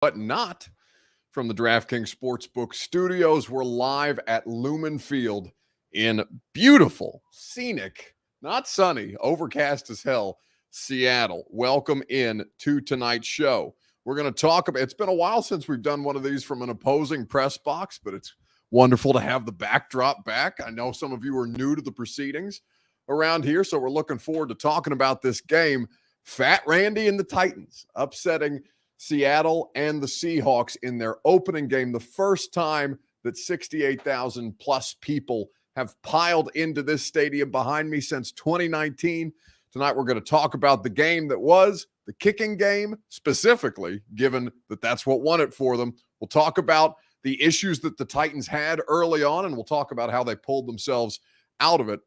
but not from the DraftKings Sportsbook studios. We're live at Lumen Field in beautiful, scenic, not sunny, overcast as hell, Seattle. Welcome in to tonight's show. We're going to talk about, it's been a while since we've done one of these from an opposing press box, but it's wonderful to have the backdrop back. I know some of you are new to the proceedings around here, so we're looking forward to talking about this game. Fat Randy and the Titans upsetting Seattle and the Seahawks in their opening game, the first time that 68,000 plus people have piled into this stadium behind me since 2019. Tonight, we're going to talk about the game that was, the kicking game specifically, given that that's what won it for them. We'll talk about the issues that the Titans had early on, and we'll talk about how they pulled themselves out of it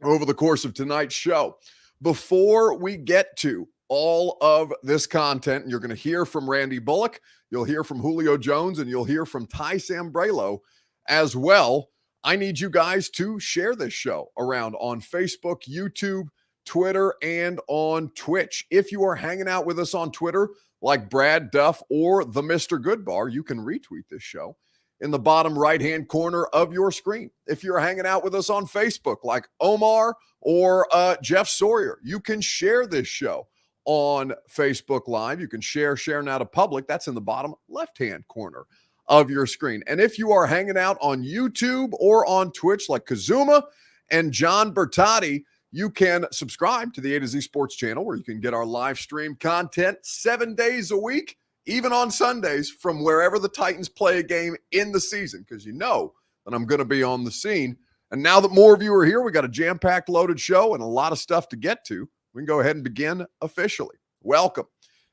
over the course of tonight's show. Before we get to all of this content, and you're going to hear from Randy Bullock, you'll hear from Julio Jones, and you'll hear from Sambrailo as well. I need you guys to share this show around on Facebook, YouTube, Twitter, and on Twitch. If you are hanging out with us on Twitter, like Brad Duff or the Mr. Goodbar, you can retweet this show in the bottom right-hand corner of your screen. If you're hanging out with us on Facebook, like Omar or Jeff Sawyer, you can share this show on Facebook Live. You can share now to public. That's in the bottom left-hand corner of your screen. And if you are hanging out on YouTube or on Twitch like Kazuma and John Bertotti, you can subscribe to the A to Z Sports channel, where you can get our live stream content 7 days a week, even on Sundays, from wherever the Titans play a game in the season, because you know that I'm going to be on the scene. And now that more of you are here, we got a jam-packed loaded show and a lot of stuff to get to. We can go ahead and begin officially. Welcome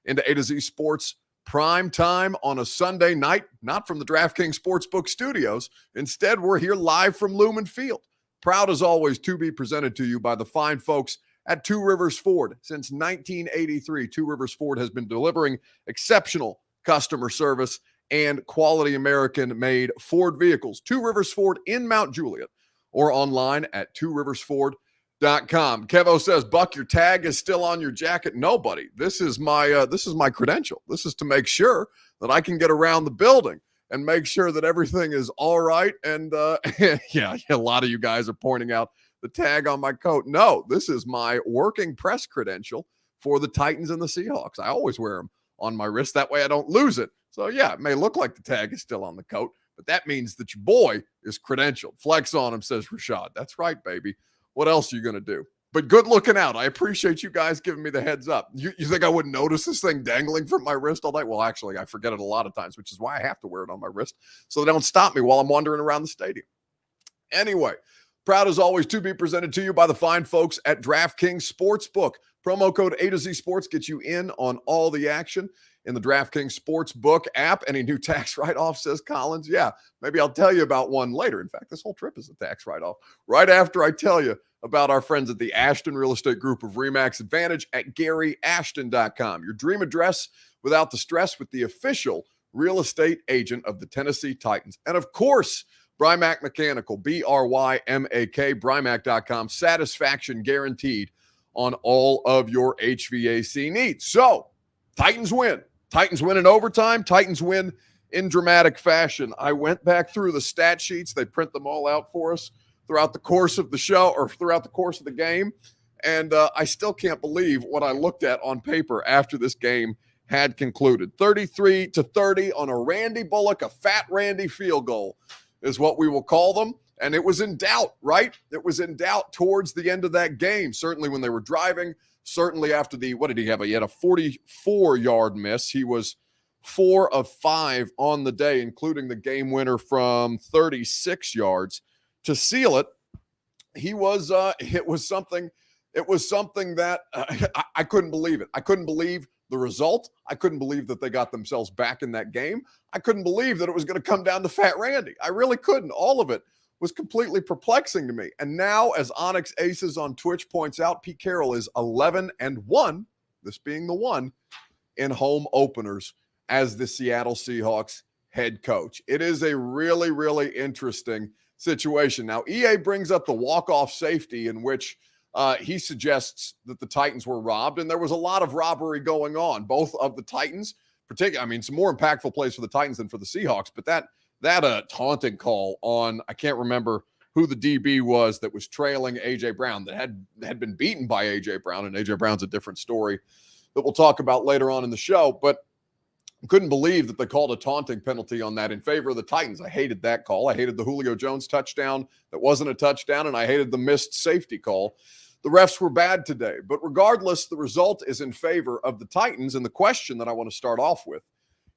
into A to Z Sports prime time on a Sunday night, not from the DraftKings Sportsbook studios. Instead, we're here live from Lumen Field. Proud as always to be presented to you by the fine folks at Two Rivers Ford. Since 1983, Two Rivers Ford has been delivering exceptional customer service and quality American-made Ford vehicles. Two Rivers Ford in Mount Juliet, or online at tworiversford.com. Kevo says, Buck, your tag is still on your jacket. No, buddy. This is my credential. This is to make sure that I can get around the building and make sure that everything is all right. And yeah, a lot of you guys are pointing out the tag on my coat. No, this is my working press credential for the Titans and the Seahawks. I always wear them on my wrist. That way I don't lose it. So yeah, it may look like the tag is still on the coat, but that means that your boy is credentialed. Flex on him, says Rashad. That's right, baby. What else are you going to do? But good looking out. I appreciate you guys giving me the heads up. You think I wouldn't notice this thing dangling from my wrist all night? Well, actually, I forget it a lot of times, which is why I have to wear it on my wrist so they don't stop me while I'm wandering around the stadium. Anyway, proud as always to be presented to you by the fine folks at DraftKings Sportsbook. Promo code A to Z Sports gets you in on all the action in the DraftKings Sportsbook app. Any new tax write-off, says Collins? Yeah, maybe I'll tell you about one later. In fact, this whole trip is a tax write-off. Right after I tell you about our friends at the Ashton Real Estate Group of RE/MAX Advantage at GaryAshton.com. Your dream address without the stress with the official real estate agent of the Tennessee Titans. And of course, Brymak Mechanical, BRYMAK, Brymak.com. Satisfaction guaranteed on all of your HVAC needs. So, Titans win. Titans win in overtime. Titans win in dramatic fashion. I went back through the stat sheets. They print them all out for us throughout the course of the show, or throughout the course of the game. And I still can't believe what I looked at on paper after this game had concluded. 33-30 on a Randy Bullock, a fat Randy field goal is what we will call them. And it was in doubt, right? It was in doubt towards the end of that game. Certainly when they were driving, certainly after what did he have? He had a 44-yard miss. He was 4 of 5 on the day, including the game winner from 36 yards. To seal it, it was something that I couldn't believe it. I couldn't believe the result. I couldn't believe that they got themselves back in that game. I couldn't believe that it was going to come down to Fat Randy. I really couldn't. All of it was completely perplexing to me. And now, as Onyx Aces on Twitch points out, Pete Carroll is 11-1, this being the one, in home openers as the Seattle Seahawks head coach. It is a really, really interesting situation. Now, EA brings up the walk-off safety in which he suggests that the Titans were robbed, and there was a lot of robbery going on, both of the Titans particularly, I mean, some more impactful plays for the Titans than for the Seahawks, but that taunting call on, I can't remember who the DB was that was trailing A.J. Brown, that had been beaten by A.J. Brown, and A.J. Brown's a different story that we'll talk about later on in the show, but couldn't believe that they called a taunting penalty on that in favor of the Titans. I hated that call. I hated the Julio Jones touchdown that wasn't a touchdown, and I hated the missed safety call. The refs were bad today, but regardless, the result is in favor of the Titans, and the question that I want to start off with,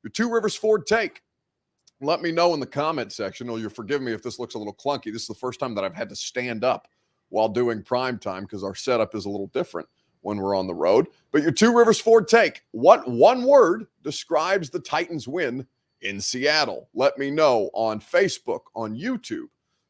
your Two Rivers Ford take. Let me know in the comment section, or you'll forgive me if this looks a little clunky. This is the first time that I've had to stand up while doing prime time because our setup is a little different when we're on the road. But your Two Rivers Ford take, what one word describes the Titans win in Seattle? Let me know on Facebook, on YouTube,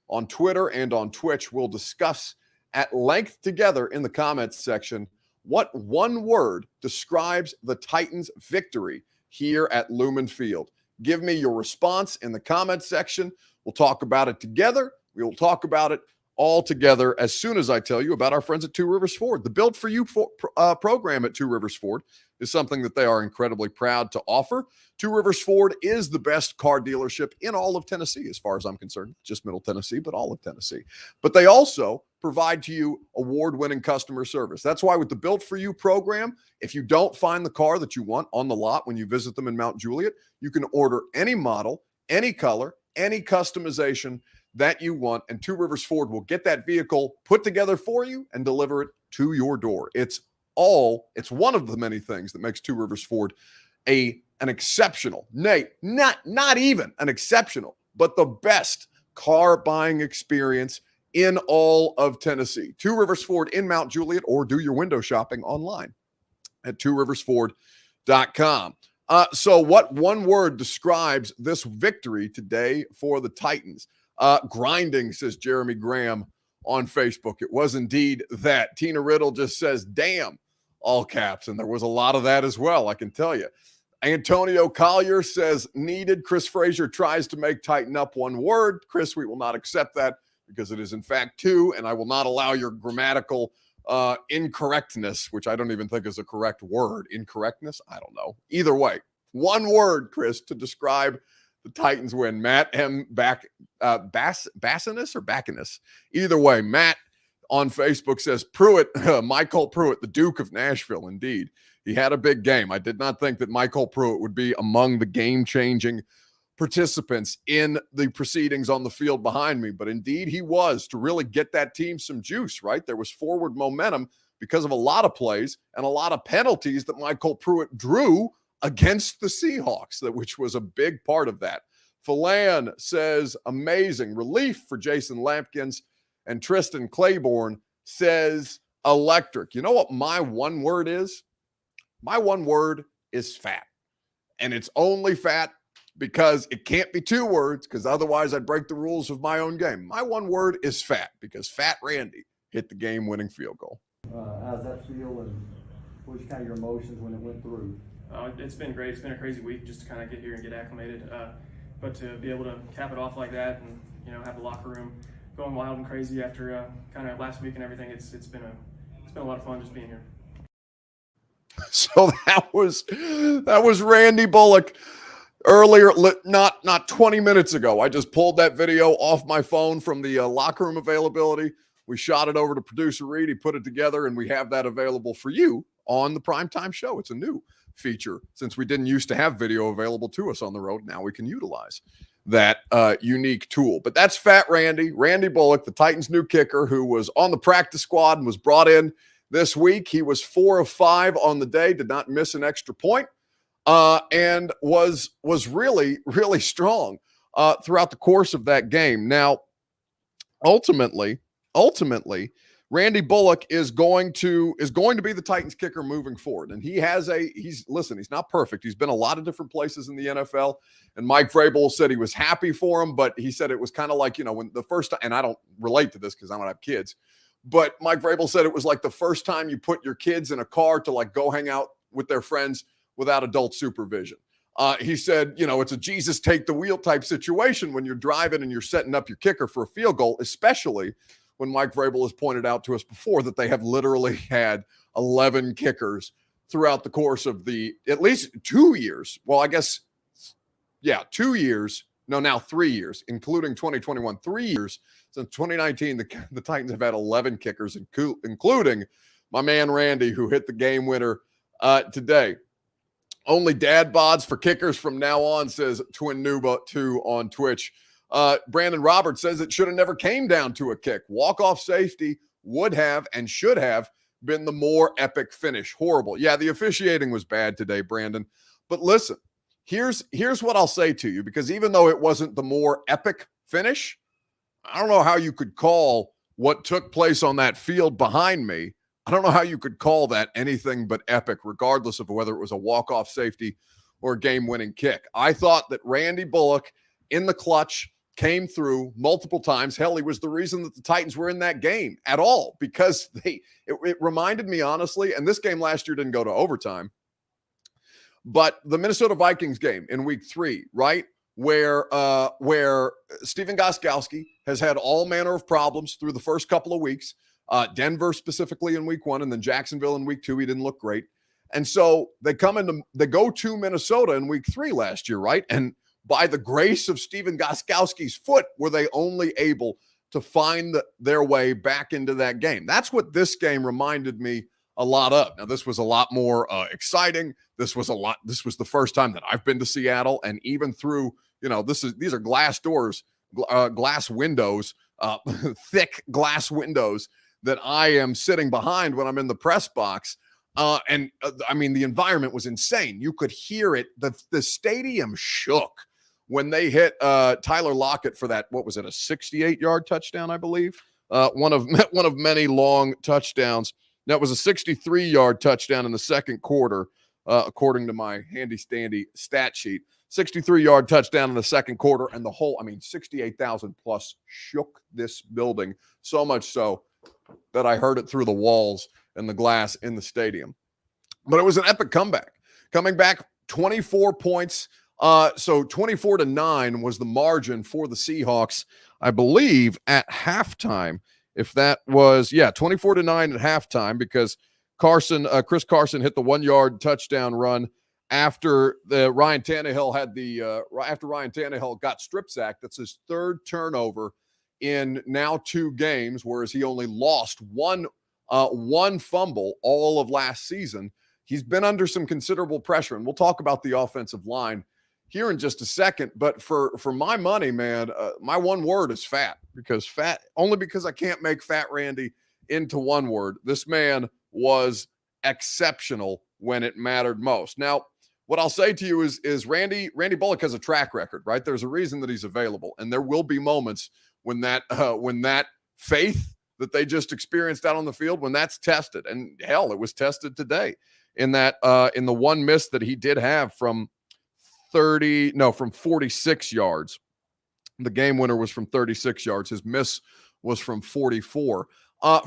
on Twitter, and on Twitch. We'll discuss at length together in the comments section what one word describes the Titans' victory here at Lumen Field. Give me your response in the comments section. We'll talk about it together. We will talk about it all together as soon as I tell you about our friends at Two Rivers Ford. The Built For You program at Two Rivers Ford is something that they are incredibly proud to offer. Two Rivers Ford is the best car dealership in all of Tennessee, as far as I'm concerned. Just Middle Tennessee, but all of Tennessee. But they also provide to you award-winning customer service. That's why with the Built For You program, if you don't find the car that you want on the lot when you visit them in Mount Juliet, you can order any model, any color, any customization that you want, and Two Rivers Ford will get that vehicle put together for you and deliver it to your door. It's one of the many things that makes Two Rivers Ford an exceptional, not even an exceptional, but the best car buying experience in all of Tennessee. Two Rivers Ford in Mount Juliet, or do your window shopping online at tworiversford.com. So what one word describes this victory today for the Titans? Grinding, says Jeremy Graham on Facebook. It was indeed that. Tina Riddle just says, damn, all caps. And there was a lot of that as well, I can tell you. Antonio Collier says, needed. Chris Frazier tries to make tighten up one word. Chris, we will not accept that because it is in fact two, and I will not allow your grammatical incorrectness, which I don't even think is a correct word. Incorrectness? I don't know. Either way, one word, Chris, to describe the Titans win. Matt M. Bassinus or Backinus? Either way, Matt on Facebook says, Pruitt, Michael Pruitt, the Duke of Nashville. Indeed, he had a big game. I did not think that Michael Pruitt would be among the game-changing participants in the proceedings on the field behind me, but indeed he was, to really get that team some juice, right? There was forward momentum because of a lot of plays and a lot of penalties that Michael Pruitt drew against the Seahawks, which was a big part of that. Philan says, amazing relief for Jason Lampkins. And Tristan Claiborne says, electric. You know what my one word is? My one word is fat. And it's only fat because it can't be two words, because otherwise I'd break the rules of my own game. My one word is fat, because Fat Randy hit the game-winning field goal. How's that feel, and what was kind of your emotions when it went through? It's been great. It's been a crazy week just to kind of get here and get acclimated. But to be able to cap it off like that, and have the locker room going wild and crazy after kind of last week and everything, it's been a lot of fun just being here. So that was Randy Bullock earlier, not 20 minutes ago. I just pulled that video off my phone from the locker room availability. We shot it over to producer Reed. He put it together, and we have that available for you on the Primetime Show. It's a new feature since we didn't used to have video available to us on the road. Now we can utilize that unique tool. But that's Fat Randy Bullock, the Titans' new kicker, who was on the practice squad and was brought in this week. He was 4 of 5 on the day, did not miss an extra point, and was really, really strong throughout the course of that game. Now, ultimately, Randy Bullock is going to be the Titans kicker moving forward. And he's not perfect. He's been a lot of different places in the NFL. And Mike Vrabel said he was happy for him, but he said it was kind of like, when the first time, and I don't relate to this because I don't have kids, but Mike Vrabel said it was like the first time you put your kids in a car to like go hang out with their friends without adult supervision. He said, it's a Jesus take the wheel type situation when you're driving and you're setting up your kicker for a field goal, especially when Mike Vrabel has pointed out to us before that they have literally had 11 kickers throughout the course of at least 2 years. Well, I guess, 2 years. No, now 3 years, including 2021. 3 years since 2019, the Titans have had 11 kickers, including my man Randy, who hit the game winner today. Only dad bods for kickers from now on, says Twin Nuba 2 on Twitch. Brandon Roberts says it should have never came down to a kick. Walk-off safety would have and should have been the more epic finish. Horrible. Yeah, the officiating was bad today, Brandon. But listen, here's what I'll say to you, because even though it wasn't the more epic finish, I don't know how you could call what took place on that field behind me. I don't know how you could call that anything but epic, regardless of whether it was a walk-off safety or a game-winning kick. I thought that Randy Bullock in the clutch came through multiple times. Hell, he was the reason that the Titans were in that game at all, because it reminded me, honestly, and this game last year didn't go to overtime, but the Minnesota Vikings game in week 3, right, where Stephen Gostkowski has had all manner of problems through the first couple of weeks, Denver specifically in week 1, and then Jacksonville in week 2. He didn't look great. And so they go to Minnesota in week 3 last year, right? And by the grace of Stephen Gostkowski's foot, were they only able to find their way back into that game. That's what this game reminded me a lot of. Now, this was a lot more exciting. This was the first time that I've been to Seattle, and even through, these are glass doors, glass windows, thick glass windows that I am sitting behind when I'm in the press box. I mean, the environment was insane. You could hear it. The stadium shook when they hit Tyler Lockett for that, what was it, a 68-yard touchdown, I believe? One of many long touchdowns. That was a 63-yard touchdown in the second quarter, according to my handy-standy stat sheet. 63-yard touchdown in the second quarter, and 68,000 plus shook this building, so much so that I heard it through the walls and the glass in the stadium. But it was an epic comeback. Coming back 24 points. So 24-9 was the margin for the Seahawks, I believe, at halftime. If that was, 24-9 at halftime, because Chris Carson hit the 1-yard touchdown run after Ryan Tannehill after Ryan Tannehill got strip sacked. That's his third turnover in now 2 games, whereas he only lost one fumble all of last season. He's been under some considerable pressure, and we'll talk about the offensive line here in just a second. But for my money, man, my one word is fat, because I can't make Fat Randy into one word. This man was exceptional when it mattered most. Now, what I'll say to you is Randy Bullock has a track record, right? There's a reason that he's available, and there will be moments when that faith that they just experienced out on the field, when that's tested. And hell, it was tested today in the one miss that he did have from 46 yards. The game winner was from 36 yards. His miss was from 44.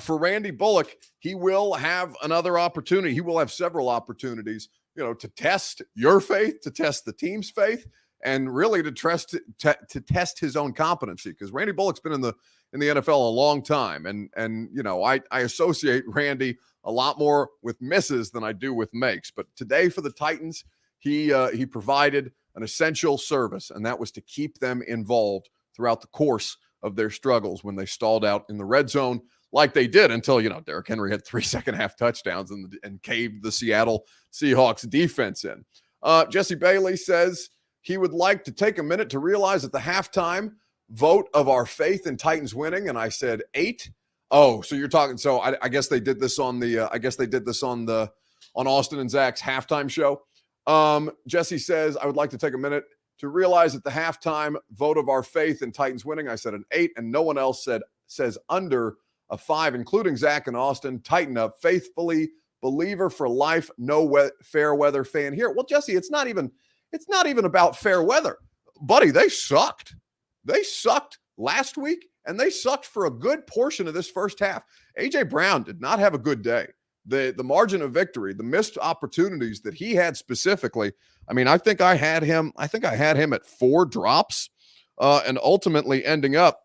For Randy Bullock, he will have another opportunity. He will have several opportunities, to test your faith, to test the team's faith, and really to test his own competency, because Randy Bullock's been in the NFL a long time, and I associate Randy a lot more with misses than I do with makes. But today for the Titans, he provided an essential service, and that was to keep them involved throughout the course of their struggles when they stalled out in the red zone, like they did until Derrick Henry had 3 second-half touchdowns and caved the Seattle Seahawks defense in. Jesse Bailey says he would like to take a minute to realize at the halftime vote of our faith in Titans winning, and I said 8. Oh, so you're talking. So I guess they did this on on Austin and Zach's halftime show. Jesse says, I would like to take a minute to realize at the halftime vote of our faith in Titans winning. I said an 8, and no one else says under a 5, including Zach and Austin. Tighten up, faithfully, believer for life, no fair weather fan here. Well, Jesse, it's not even about fair weather, buddy. They sucked. They sucked last week, and they sucked for a good portion of this first half. A.J. Brown did not have a good day. The margin of victory, the missed opportunities that he had specifically, I think I had him at 4 drops, and ultimately ending up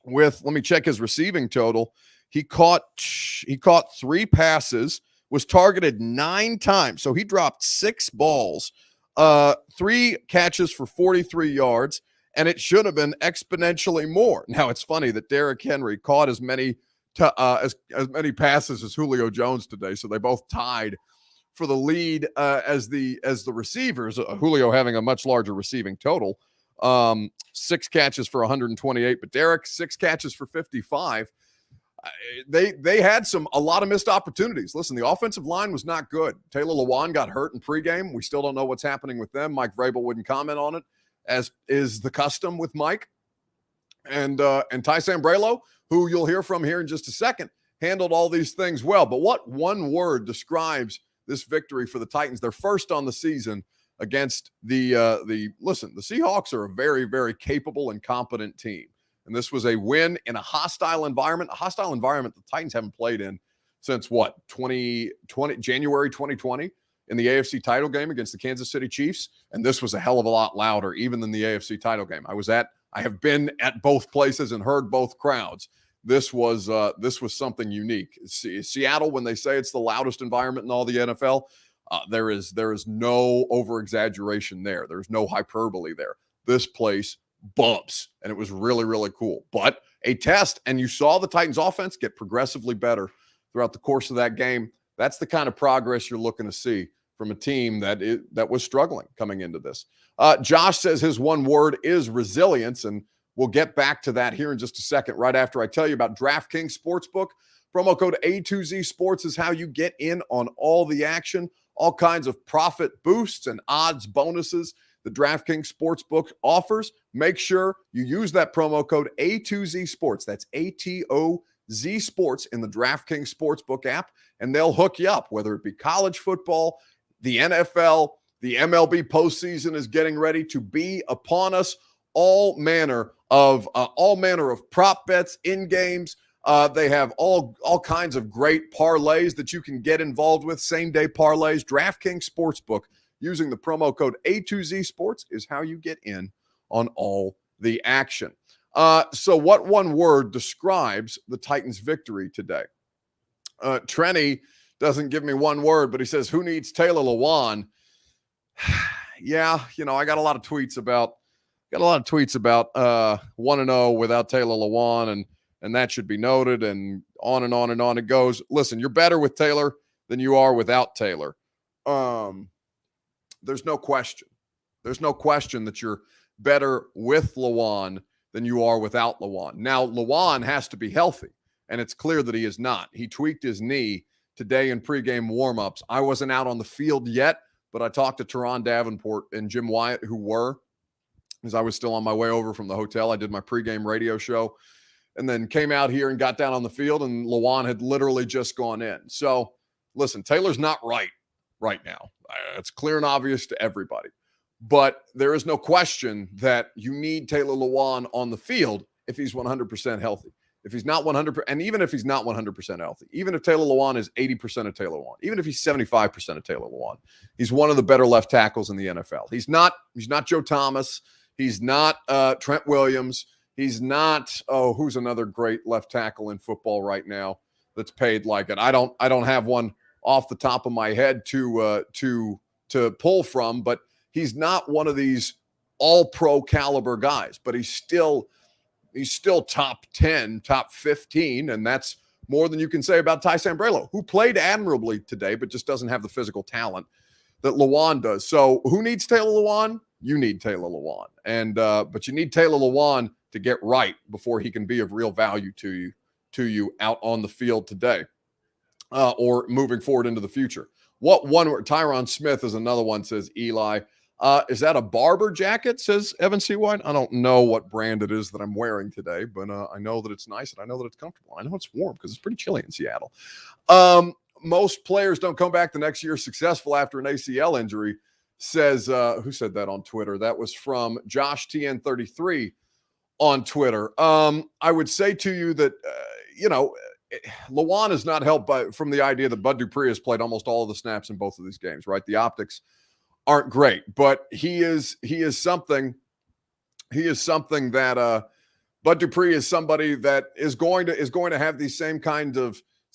with, let me check his receiving total. He caught 3 passes was targeted 9 times. So he dropped 6 balls, 3 catches for 43 yards, and it should have been exponentially more. Now, it's funny that Derrick Henry caught as many as many passes as Julio Jones today, so they both tied for the lead as the receivers. Julio having a much larger receiving total, 6 catches for 128, but Derrick 6 catches for 55. They had a lot of missed opportunities. Listen, the offensive line was not good. Taylor Lewan got hurt in pregame. We still don't know what's happening with them. Mike Vrabel wouldn't comment on it, as is the custom with Mike. And Ty Sambrailo, who you'll hear from here in just a second, handled all these things well. But what one word describes this victory for the Titans? They're first on the season against the Seahawks are a very, very capable and competent team. And this was a win in a hostile environment the Titans haven't played in since January 2020 in the AFC title game against the Kansas City Chiefs. And this was a hell of a lot louder even than the AFC title game. I have been at both places and heard both crowds. This was something unique. Seattle, when they say it's the loudest environment in all the NFL, there is no over-exaggeration there. There's no hyperbole there. This place bumps, and it was really, really cool. But a test, and you saw the Titans offense get progressively better throughout the course of that game. That's the kind of progress you're looking to see from a team that was struggling coming into this. Josh says his one word is resilience, and we'll get back to that here in just a second, right after I tell you about DraftKings Sportsbook. Promo code A2Z Sports is how you get in on all the action, all kinds of profit boosts and odds bonuses the DraftKings Sportsbook offers. Make sure you use that promo code A2Z Sports. That's ATOZ Sports in the DraftKings Sportsbook app, and they'll hook you up, whether it be college football, the NFL, the MLB postseason is getting ready to be upon us. All manner of prop bets in games. They have all kinds of great parlays that you can get involved with, same-day parlays. DraftKings Sportsbook, using the promo code A2Z Sports, is how you get in on all the action. So what one word describes the Titans' victory today? Trenny doesn't give me one word, but he says, who needs Taylor Lewan? Yeah, I got a lot of tweets about 1-0 without Taylor Lewan, and that should be noted, and on and on and on it goes. Listen, you're better with Taylor than you are without Taylor. There's no question. There's no question that you're better with Lewan than you are without Lewan. Now, Lewan has to be healthy, and it's clear that he is not. He tweaked his knee today in pregame warmups. I wasn't out on the field yet, but I talked to Teron Davenport and Jim Wyatt, who were, as I was still on my way over from the hotel. I did my pregame radio show and then came out here and got down on the field, and Lewan had literally just gone in. So, listen, Taylor's not right now. It's clear and obvious to everybody. But there is no question that you need Taylor Lewan on the field if he's 100% healthy. If he's not 100%, and even if he's not 100% healthy, even if Taylor Lewan is 80% of Taylor Lewan, even if he's 75% of Taylor Lewan, he's one of the better left tackles in the NFL. He's not Joe Thomas. He's not Trent Williams. He's not, who's another great left tackle in football right now that's paid like it? I don't have one off the top of my head to pull from, but he's not one of these all-pro caliber guys, but he's still top 10, top 15, and that's more than you can say about Ty Sambrailo, who played admirably today, but just doesn't have the physical talent that Lewan does. So who needs Taylor Lewan? You need Taylor Lewan. And but you need Taylor Lewan to get right before he can be of real value to you out on the field today or moving forward into the future. What one word? Tyron Smith is another one, says Eli. Is that a Barber jacket, says Evan C. White? I don't know what brand it is that I'm wearing today, but I know that it's nice and I know that it's comfortable. I know it's warm because it's pretty chilly in Seattle. Most players don't come back the next year successful after an ACL injury, says, who said that on Twitter? That was from Josh TN33 on Twitter. I would say to you that, Lewan is not helped from the idea that Bud Dupree has played almost all of the snaps in both of these games, right? The optics aren't great, but he is something that Bud Dupree is somebody that is going to have these same kinds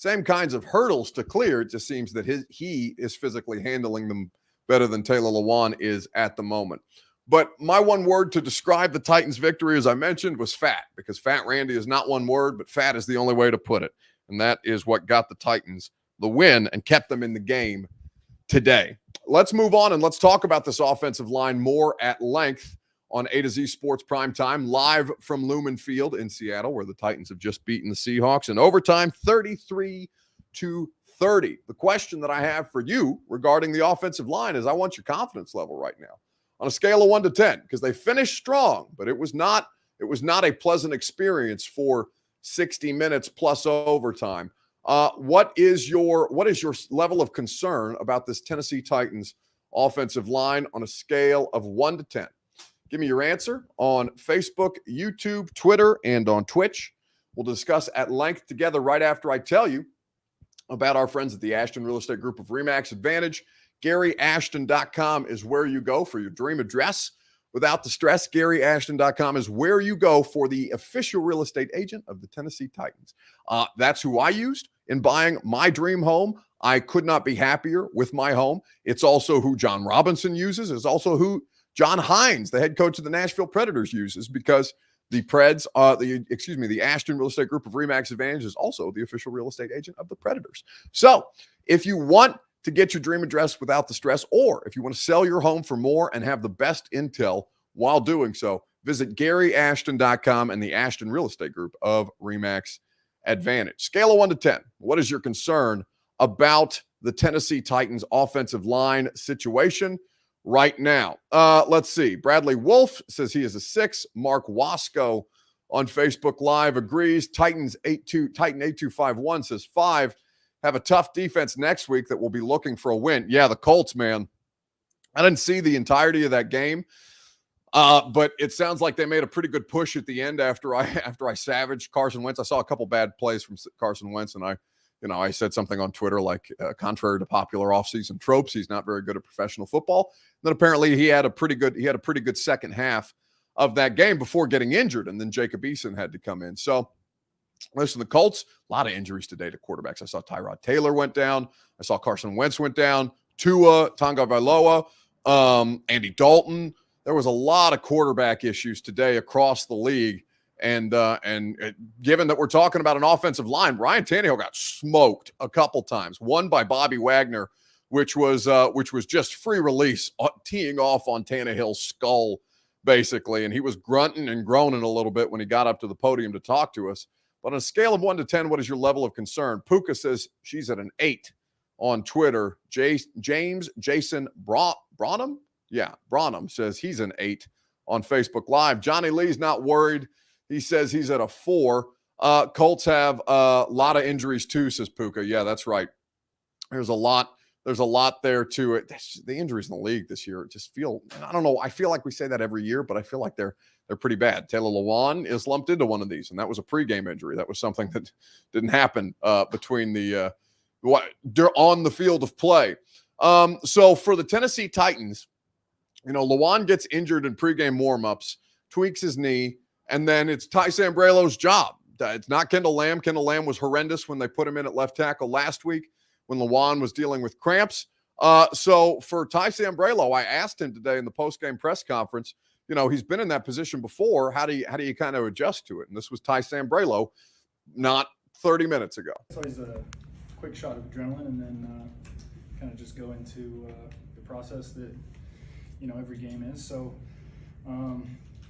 same kinds of hurdles to clear. It just seems that he is physically handling them better than Taylor Lewan is at the moment. But my one word to describe the Titans' victory, as I mentioned, was fat, because Fat Randy is not one word, but fat is the only way to put it. And that is what got the Titans the win and kept them in the game today. Let's move on and let's talk about this offensive line more at length on A to Z Sports Primetime, live from Lumen Field in Seattle, where the Titans have just beaten the Seahawks in overtime, 33-30. The question that I have for you regarding the offensive line is, I want your confidence level right now on a scale of 1 to 10, because they finished strong, but it was not a pleasant experience for 60 minutes plus overtime. What is your level of concern about this Tennessee Titans offensive line on a scale of 1 to 10? Give me your answer on Facebook, YouTube, Twitter, and on Twitch. We'll discuss at length together right after I tell you about our friends at the Ashton Real Estate Group of RE/MAX Advantage. GaryAshton.com is where you go for your dream address without the stress. GaryAshton.com is where you go for the official real estate agent of the Tennessee Titans. That's who I used in buying my dream home. I could not be happier with my home. It's also who John Robinson uses. It's also who John Hines, the head coach of the Nashville Predators, uses, because the the Ashton Real Estate Group of RE/MAX Advantage is also the official real estate agent of the Predators. So if you want to get your dream address without the stress, or if you want to sell your home for more and have the best intel while doing so, visit GaryAshton.com and the Ashton Real Estate Group of RE/MAX Advantage. Scale of 1 to 10. What is your concern about the Tennessee Titans offensive line situation right now? Let's see. Bradley Wolf says he is a 6. Mark Wasco on Facebook Live agrees. Titan 8251 says 5. Have a tough defense next week that will be looking for a win. Yeah, the Colts, man. I didn't see the entirety of that game, but it sounds like they made a pretty good push at the end after I savaged Carson Wentz. I saw a couple bad plays from Carson Wentz, and I said something on Twitter like, contrary to popular offseason tropes, he's not very good at professional football. And then apparently he had a pretty good second half of that game before getting injured, and then Jacob Eason had to come in. So listen, the Colts, a lot of injuries today to quarterbacks. I saw Tyrod Taylor went down. I saw Carson Wentz went down. Tua, Tagovailoa, Andy Dalton. There was a lot of quarterback issues today across the league. And given that we're talking about an offensive line, Ryan Tannehill got smoked a couple times. One by Bobby Wagner, which was just free release, teeing off on Tannehill's skull, basically. And he was grunting and groaning a little bit when he got up to the podium to talk to us. But on a scale of 1 to 10, what is your level of concern? Puka says she's at an 8 on Twitter. Jason Bronham? Yeah, Bronham says he's an 8 on Facebook Live. Johnny Lee's not worried. He says he's at a 4. Colts have a lot of injuries too, says Puka. Yeah, that's right. There's a lot there to it. The injuries in the league this year just feel, I don't know. I feel like we say that every year, but I feel like they're pretty bad. Taylor Lewan is lumped into one of these, and that was a pregame injury. That was something that didn't happen between on the field of play. So for the Tennessee Titans, Lewan gets injured in pregame warmups, tweaks his knee, and then it's Ty Sambrailo's job. It's not Kendall Lamb. Kendall Lamb was horrendous when they put him in at left tackle last week when Lewan was dealing with cramps. So for Ty Sambrailo, I asked him today in the postgame press conference, he's been in that position before. How do you kind of adjust to it? And this was Ty Sambrailo not 30 minutes ago. It's always a quick shot of adrenaline, and then kind of just go into the process that every game is. So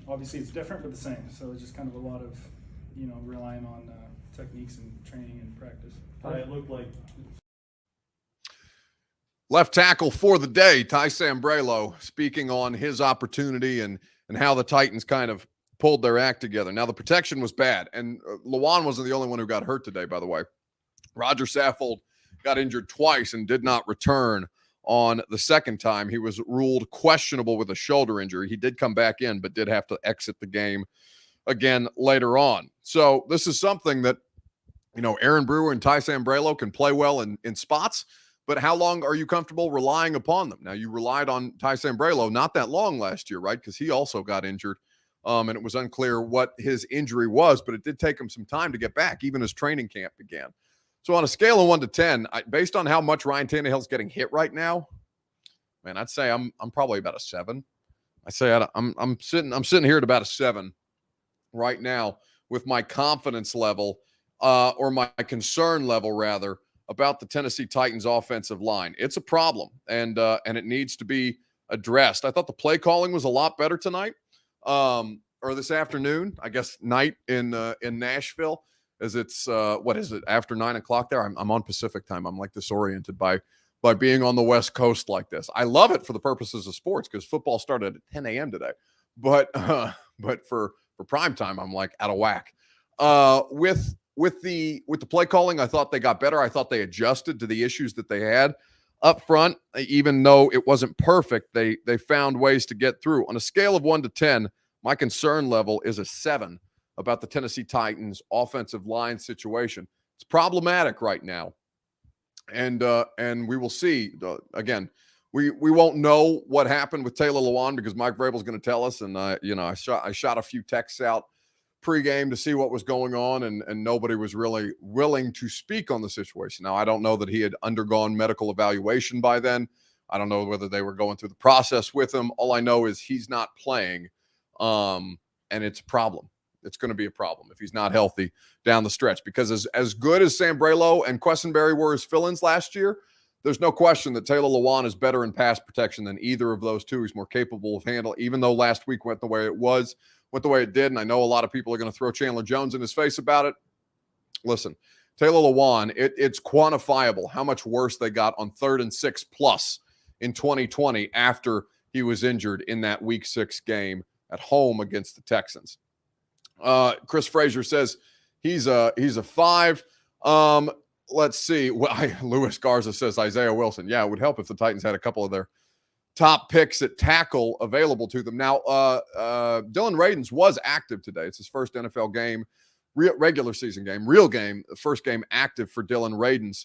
obviously it's different but the same. So it's just kind of a lot of relying on techniques and training and practice. It looked like left tackle for the day, Ty Sambrailo, speaking on his opportunity and how the Titans kind of pulled their act together. Now, the protection was bad, and Lewan wasn't the only one who got hurt today, by the way. Roger Saffold got injured twice and did not return on the second time. He was ruled questionable with a shoulder injury. He did come back in, but did have to exit the game again later on. So this is something that, Aaron Brewer and Ty Sambrailo can play well in spots, but how long are you comfortable relying upon them? Now, you relied on Ty Sambrailo not that long last year, right? Because he also got injured, and it was unclear what his injury was, but it did take him some time to get back, even as training camp began. So on a scale of 1 to 10, based on how much Ryan Tannehill's getting hit right now, man, I'd say I'm probably about a 7. I say I'm sitting here at about a 7 right now with my confidence level, or my concern level rather, about the Tennessee Titans offensive line. It's a problem, and it needs to be addressed. I thought the play calling was a lot better tonight, or this afternoon, I guess night in Nashville, as it's what is it, after 9 o'clock there? I'm on Pacific time. I'm like disoriented by being on the West Coast like this. I love it for the purposes of sports because football started at 10 a.m. today, but for prime time, I'm like out of whack. With the play calling, I thought they got better. I thought they adjusted to the issues that they had up front. Even though it wasn't perfect, they found ways to get through. On a scale of 1 to 10, my concern level is a 7 about the Tennessee Titans offensive line situation. It's problematic right now. And we will see. Again, we won't know what happened with Taylor Lewan because Mike Vrabel's going to tell us. And I shot a few texts out pregame to see what was going on, and nobody was really willing to speak on the situation. Now, I don't know that he had undergone medical evaluation by then. I don't know whether they were going through the process with him. All I know is he's not playing, and it's a problem. It's going to be a problem if he's not healthy down the stretch, because as good as Sambrailo and Quessenberry were as fill-ins last year, there's no question that Taylor Lewan is better in pass protection than either of those two. He's more capable of handling, even though last week went the way it did. And I know a lot of people are going to throw Chandler Jones in his face about it. Listen, Taylor Lewan, it's quantifiable how much worse they got on 3rd and 6 plus in 2020 after he was injured in that week 6 game at home against the Texans. Chris Frazier says he's a 5. Let's see. Luis Garza says Isaiah Wilson. Yeah, it would help if the Titans had a couple of their top picks at tackle available to them. Now, Dylan Radins was active today. It's his first NFL game, regular season game, real game, the first game active for Dylan Radins.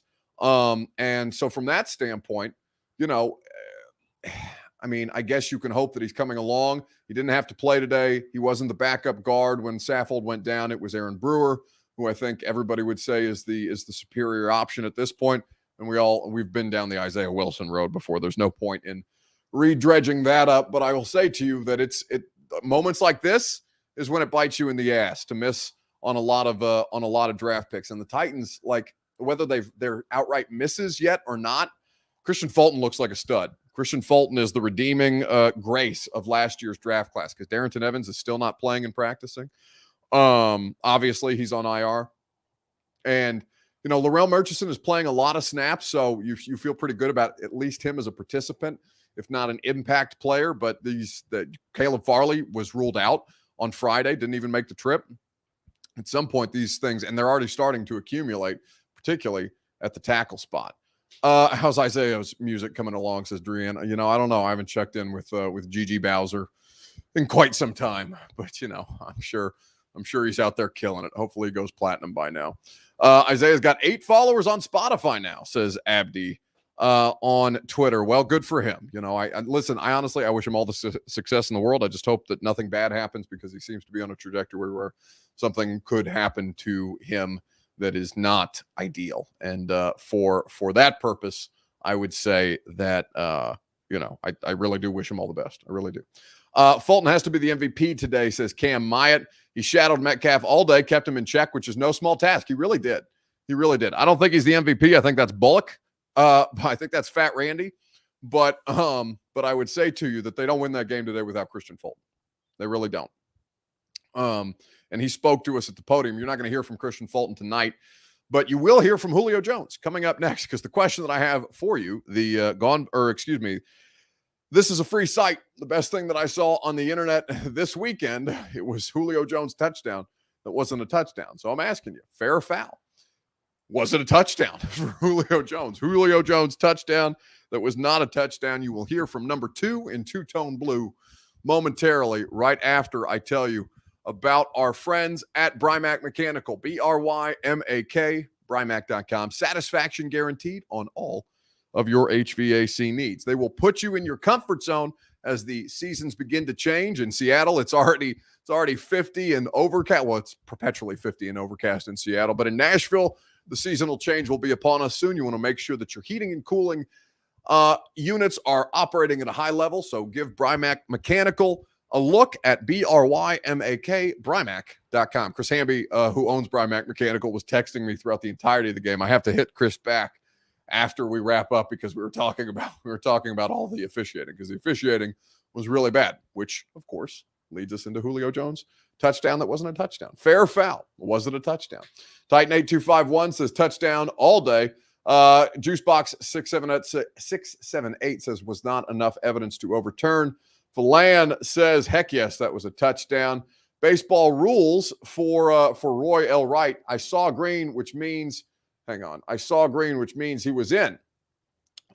And so from that standpoint, I mean, I guess you can hope that he's coming along. He didn't have to play today. He wasn't the backup guard when Saffold went down. It was Aaron Brewer, who I think everybody would say is the superior option at this point. And we've been down the Isaiah Wilson road before. There's no point in redredging that up. But I will say to you that moments like this is when it bites you in the ass to miss on a lot of draft picks. And the Titans, like, whether they're outright misses yet or not, Christian Fulton looks like a stud. Christian Fulton is the redeeming grace of last year's draft class because Darrington Evans is still not playing and practicing. Obviously, he's on IR. And, Laurel Murchison is playing a lot of snaps, so you feel pretty good about at least him as a participant, if not an impact player. But Caleb Farley was ruled out on Friday, didn't even make the trip. At some point, these things, and they're already starting to accumulate, particularly at the tackle spot. How's Isaiah's music coming along, says Drian. I don't know. I haven't checked in with Gigi Bowser in quite some time, but I'm sure he's out there killing it. Hopefully he goes platinum by now. Isaiah's got 8 followers on Spotify now, says Abdi on Twitter. Well, good for him. Listen, I honestly wish him all the success in the world. I just hope that nothing bad happens because he seems to be on a trajectory where something could happen to him that is not ideal. And for that purpose, I would say that, I really do wish him all the best. I really do. Fulton has to be the MVP today, says Cam Myatt. He shadowed Metcalf all day, kept him in check, which is no small task. He really did. I don't think he's the MVP. I think that's Bullock. I think that's Fat Randy. But I would say to you that they don't win that game today without Christian Fulton. They really don't. And he spoke to us at the podium. You're not going to hear from Christian Fulton tonight, but you will hear from Julio Jones coming up next, because the question that I have for you, this is a free site. The best thing that I saw on the internet this weekend, it was Julio Jones touchdown that wasn't a touchdown. So I'm asking you, fair or foul? Was it a touchdown for Julio Jones? Julio Jones touchdown that was not a touchdown. You will hear from number 2 in two-tone blue momentarily, right after I tell you about our friends at Brymak Mechanical, BRYMAK, Brymak.com. Satisfaction guaranteed on all of your HVAC needs. They will put you in your comfort zone as the seasons begin to change. In Seattle, it's already 50 and overcast. Well, it's perpetually 50 and overcast in Seattle, but in Nashville, The seasonal change will be upon us soon. You want to make sure that your heating and cooling units are operating at a high level. So give Brymac Mechanical a look at BRYMAK, Brymac.com. Chris Hamby, who owns Brymac Mechanical, was texting me throughout the entirety of the game. I have to hit Chris back after we wrap up because we were talking about all the officiating, because the officiating was really bad, which of course leads us into Julio Jones touchdown that wasn't a touchdown. Fair foul, wasn't a touchdown. Titan 8251 says touchdown all day. Juicebox 678 says was not enough evidence to overturn. Philan says heck yes, that was a touchdown. Baseball rules for Roy L. Wright. I saw green, which means he was in.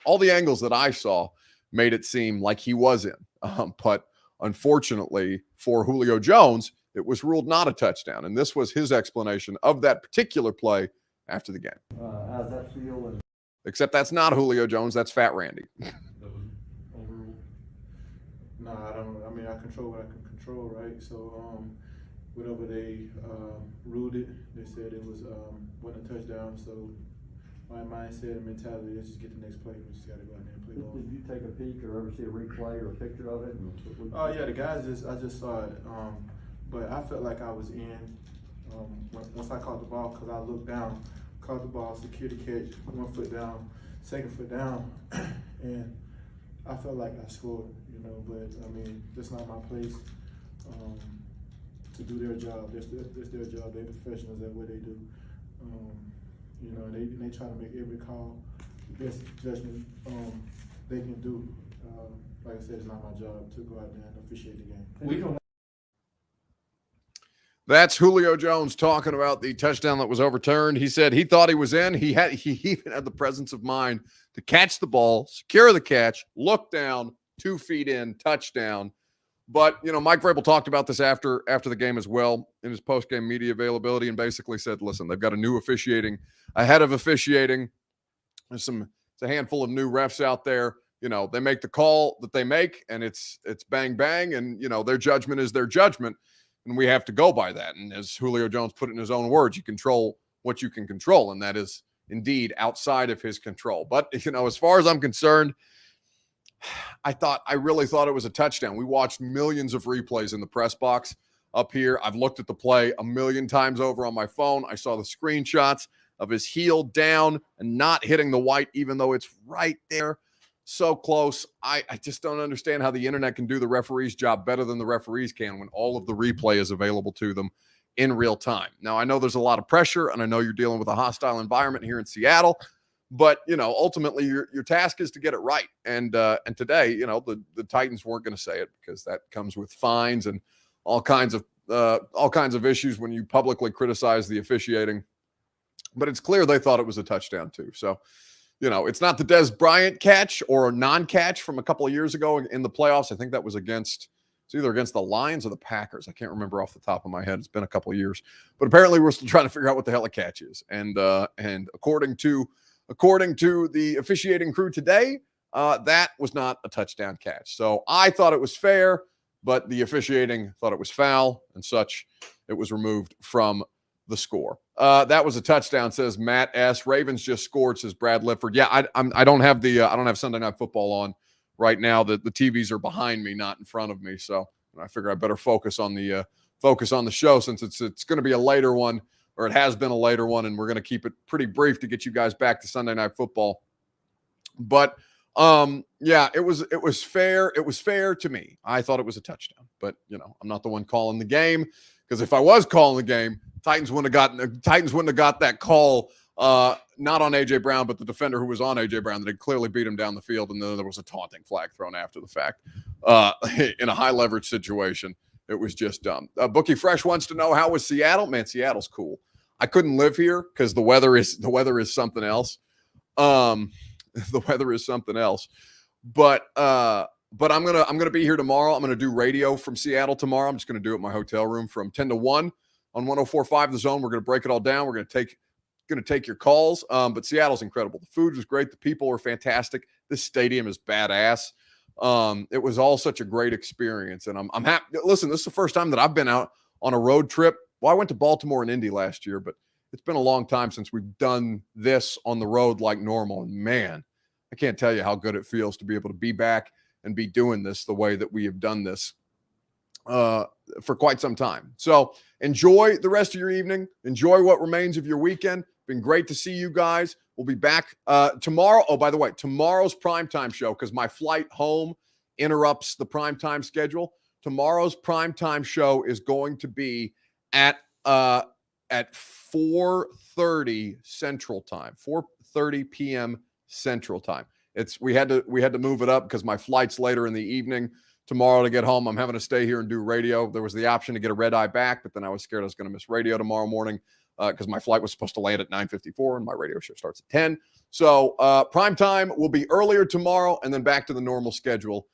All the angles that I saw made it seem like he was in. But unfortunately for Julio Jones, it was ruled not a touchdown. And this was his explanation of that particular play after the game. How's that feel? Except that's not Julio Jones, that's Fat Randy. That was overruled. No, I mean, I control what I can control, right? So, whatever they ruled it, they said it was wasn't a touchdown. So, my mindset and mentality is just get the next play. We just got to go out there and play ball. Did you take a peek or ever see a replay or a picture of it? Oh yeah, the guys I just saw it, but I felt like I was in once I caught the ball, because I looked down, caught the ball, secured the catch, 1 foot down, 2nd foot down, and I felt like I scored, but I mean, that's not my place to do their job. That's their job. They're professionals at what they do. And they try to make every call the best judgment they can do. Like I said, it's not my job to go out there and officiate the game. That's Julio Jones talking about the touchdown that was overturned. He said he thought he was in. He even had the presence of mind to catch the ball, secure the catch, look down, 2 feet in, touchdown. But, Mike Vrabel talked about this after the game as well in his post-game media availability, and basically said, listen, they've got a new officiating ahead of officiating. There's a handful of new refs out there. They make the call that they make, and it's bang, bang, and, their judgment is their judgment. And we have to go by that. And as Julio Jones put it in his own words, you control what you can control. And that is indeed outside of his control. But, as far as I'm concerned, I really thought it was a touchdown. We watched millions of replays in the press box up here. I've looked at the play a million times over on my phone. I saw the screenshots of his heel down and not hitting the white, even though it's right there. So close. I just don't understand how the internet can do the referee's job better than the referees can when all of the replay is available to them in real time. Now, I know there's a lot of pressure, and I know you're dealing with a hostile environment here in Seattle, but, ultimately your task is to get it right. And today, the Titans weren't going to say it, because that comes with fines and all kinds of issues when you publicly criticize the officiating. But it's clear they thought it was a touchdown too. So, it's not the Des Bryant catch or a non-catch from a couple of years ago in the playoffs. I think that was either against the Lions or the Packers. I can't remember off the top of my head. It's been a couple of years. But apparently we're still trying to figure out what the hell a catch is. And according to the officiating crew today, that was not a touchdown catch. So I thought it was fair, but the officiating thought it was foul, and such. It was removed from the score. That was a touchdown, says Matt S. Ravens just scored, says Brad Lifford. Yeah, I don't have Sunday Night Football on right now. The TVs are behind me, not in front of me. So I figure I better focus on the show, since it's going to be a later one, or it has been a later one, and we're going to keep it pretty brief to get you guys back to Sunday Night Football. But yeah, it was fair. It was fair to me. I thought it was a touchdown, but I'm not the one calling the game, because if I was calling the game, Titans wouldn't have got that call, not on A.J. Brown, but the defender who was on A.J. Brown, that had clearly beat him down the field, and then there was a taunting flag thrown after the fact in a high-leverage situation. It was just dumb. Bookie Fresh wants to know, how was Seattle? Man, Seattle's cool. I couldn't live here because the weather is something else. The weather is something else. But I'm gonna be here tomorrow. I'm gonna do radio from Seattle tomorrow. I'm just gonna do it in my hotel room from 10 to 1 on 104.5 The Zone. We're gonna break it all down. We're gonna take your calls. But Seattle's incredible. The food was great. The people were fantastic. This stadium is badass. It was all such a great experience, and I'm happy. Listen, this is the first time that I've been out on a road trip. Well, I went to Baltimore and Indy last year, but It's been a long time since we've done this on the road like normal. And man, I can't tell you how good it feels to be able to be back and be doing this the way that we have done this for quite some time. So enjoy the rest of your evening. Enjoy what remains of your weekend. Been great to see you guys. We'll be back tomorrow. Oh, by the way, tomorrow's primetime show, because my flight home interrupts the primetime schedule. Tomorrow's primetime show is going to be at 4:30 Central Time, 4:30 p.m. Central Time. We had to move it up because my flight's later in the evening tomorrow to get home. I'm having to stay here and do radio. There was the option to get a red eye back, but then I was scared I was going to miss radio tomorrow morning because my flight was supposed to land at 9:54 and my radio show starts at 10. So prime time will be earlier tomorrow and then back to the normal schedule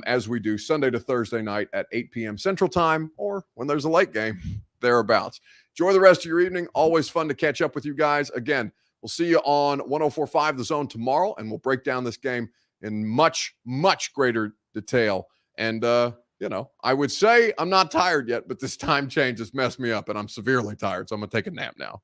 as we do Sunday to Thursday night at 8 p.m. Central Time, or when there's a late game, thereabouts. Enjoy the rest of your evening. Always fun to catch up with you guys. Again, we'll see you on 104.5 The Zone tomorrow, and we'll break down this game in much, much greater detail. And, I would say I'm not tired yet, but this time change has messed me up, and I'm severely tired, so I'm going to take a nap now.